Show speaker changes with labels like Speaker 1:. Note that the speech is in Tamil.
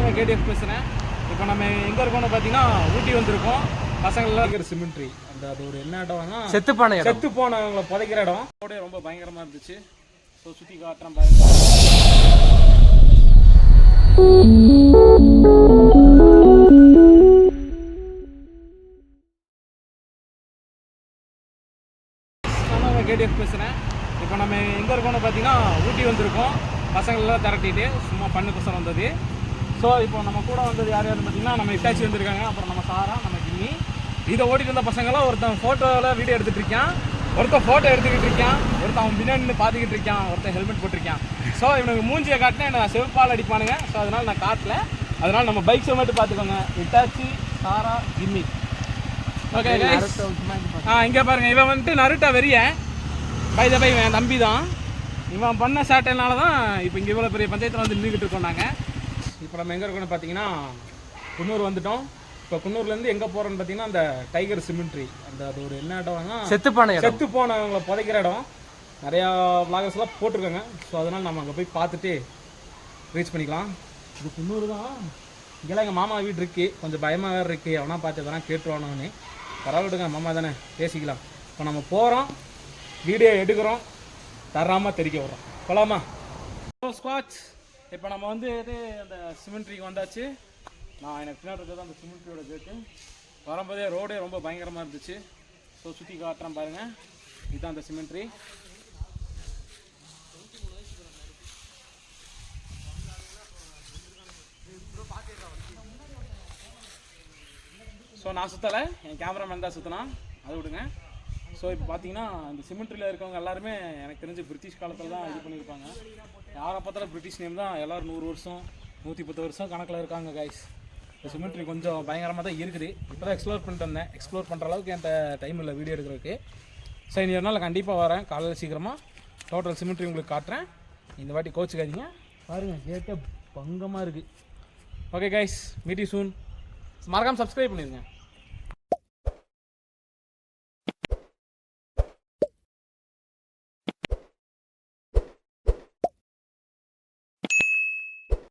Speaker 1: நான் கேடிஎஃப் பேசுகிறேன். இப்போ நம்ம எங்கே இருக்கோம்னு பார்த்தீங்கன்னா ஊட்டி வந்திருக்கோம். பசங்கள்லாம் இருக்கிற சிமெண்ட்ரி அந்த அது ஒரு என்ன இடம்னா செத்து போனவங்களை புதைக்கிற இடம். ரோடே ரொம்ப பயங்கரமாக இருந்துச்சு. ஸோ சுற்றி காட்டுறேன் பாருங்க. கேடிஎஃப் பேசுகிறேன். இப்போ நம்ம எங்கே இருக்கோம்னு பார்த்தீங்கன்னா ஊட்டி வந்திருக்கோம். பசங்களெல்லாம் திரட்டிட்டு சும்மா பண்ணுக்கோசரம் வந்தது. ஸோ இப்போ நம்ம கூட வந்தது யார் யாருன்னு பார்த்தீங்கன்னா நம்ம இட்டாச்சி வந்திருக்காங்க, அப்புறம் நம்ம சாரா, நம்ம கிண்ணி. இதை ஓட்டிட்டு வந்த பசங்களாம் ஒருத்தன் ஃபோட்டோவில் வீடியோ எடுத்துகிட்டு இருக்கான், ஒருத்தன் ஃபோட்டோ எடுத்துக்கிட்டு இருக்கான், ஒருத்தன் அவன் பின்னாடி நின்று பார்த்துக்கிட்டு இருக்கான், ஒருத்தன் ஹெல்மெட் போட்டிருக்கான். ஸோ இவனுக்கு மூஞ்சியை காட்டினா என்ன செருப்பால் அடிப்பானுங்க. ஸோ அதனால் நான் காட்டல. அதனால் நம்ம பைக்ஸை மட்டும் பார்த்துக்கோங்க. இட்டாச்சி, சாரா, கிம்மி. ஓகே இங்கே பாருங்கள், இவன் வந்துட்டு நருட்டா வெறியன். பை என் தம்பி தான். இவன் பண்ண சேட்டைனால தான் இப்போ இங்கே இவ்வளோ பெரிய பஞ்சாயத்தில் வந்து நின்றுக்கிட்டு இருக்கோம் நாங்கள். இப்போ நம்ம எங்கே இருக்கோம்னு பார்த்தீங்கன்னா குன்னூர் வந்துட்டோம். இப்போ குன்னூர்லேருந்து எங்கே போகிறோன்னு பார்த்தீங்கன்னா அந்த டைகர் சிமெண்ட்ரி அந்த அது ஒரு என்ன இடம்னா செத்து போனவங்களை புதைக்கிற இடம். நிறையா விளாகர்ஸ்லாம் போட்டிருக்காங்க. ஸோ அதனால் நம்ம அங்கே போய் பார்த்துட்டு ரீச் பண்ணிக்கலாம். இது குன்னூர் தான். இங்கெல்லாம் எங்கள் மாமா வீடு இருக்குது. கொஞ்சம் பயமாக வேறு இருக்குது. அவனா பார்த்து எதனா கேட்டுருவானோன்னு. பரவாயில்லைங்க, மாமா தானே, பேசிக்கலாம். இப்போ நம்ம போகிறோம், வீடியோ எடுக்கிறோம், தராமல் தெரிக்க விட்றோம். போகலாமா? ஸ்குவாட்ச் இப்போ நம்ம வந்து அந்த சிமெண்ட்ரிக்கு வந்தாச்சு. நான் எனக்கு பின்னாடி இருக்கிறது அந்த சிமெண்ட்ரியோட கேட்டு. வரும்போதே ரோடே ரொம்ப பயங்கரமாக இருந்துச்சு. ஸோ சுற்றி காட்டுறேன் பாருங்கள். இதுதான் அந்த சிமெண்ட்ரி. ஸோ நான் சுற்றலை, என் கேமராமேன் தான் சுற்றினான், அதை விடுங்க. ஸோ இப்போ பார்த்தீங்கன்னா இந்த சிமெண்ட்ரியில் இருக்கவங்க எல்லாருமே எனக்கு தெரிஞ்சு பிரிட்டிஷ் காலத்தில் தான் இது பண்ணியிருப்பாங்க. யாரை பார்த்தாலும் பிரிட்டிஷ் நேம் தான். எல்லோரும் 100 வருஷம் 110 வருஷம் கணக்கில் இருக்காங்க கைஸ். இந்த சிமெண்ட்ரி கொஞ்சம் பயங்கரமாக தான் இருக்குது. இப்போ தான் எக்ஸ்ப்ளோர் பண்ணிட்டு வந்தேன். எக்ஸ்ப்ளோர் பண்ணுற அளவுக்கு என்கிட்ட டைம் இல்லை வீடியோ எடுக்கிறதுக்கு. ஸோ இன்னொரு நாள் கண்டிப்பாக வரேன். காலையில் சீக்கிரமாக டோட்டல் சிமெண்ட்ரி உங்களுக்கு காட்டுறேன். இந்த வாட்டி கோச்சுக்காதீங்க. பாருங்கள், கேட்டே பங்கமாக இருக்குது. Okay guys, meet you soon. மறக்காமல் சப்ஸ்கிரைப் பண்ணிடுங்க.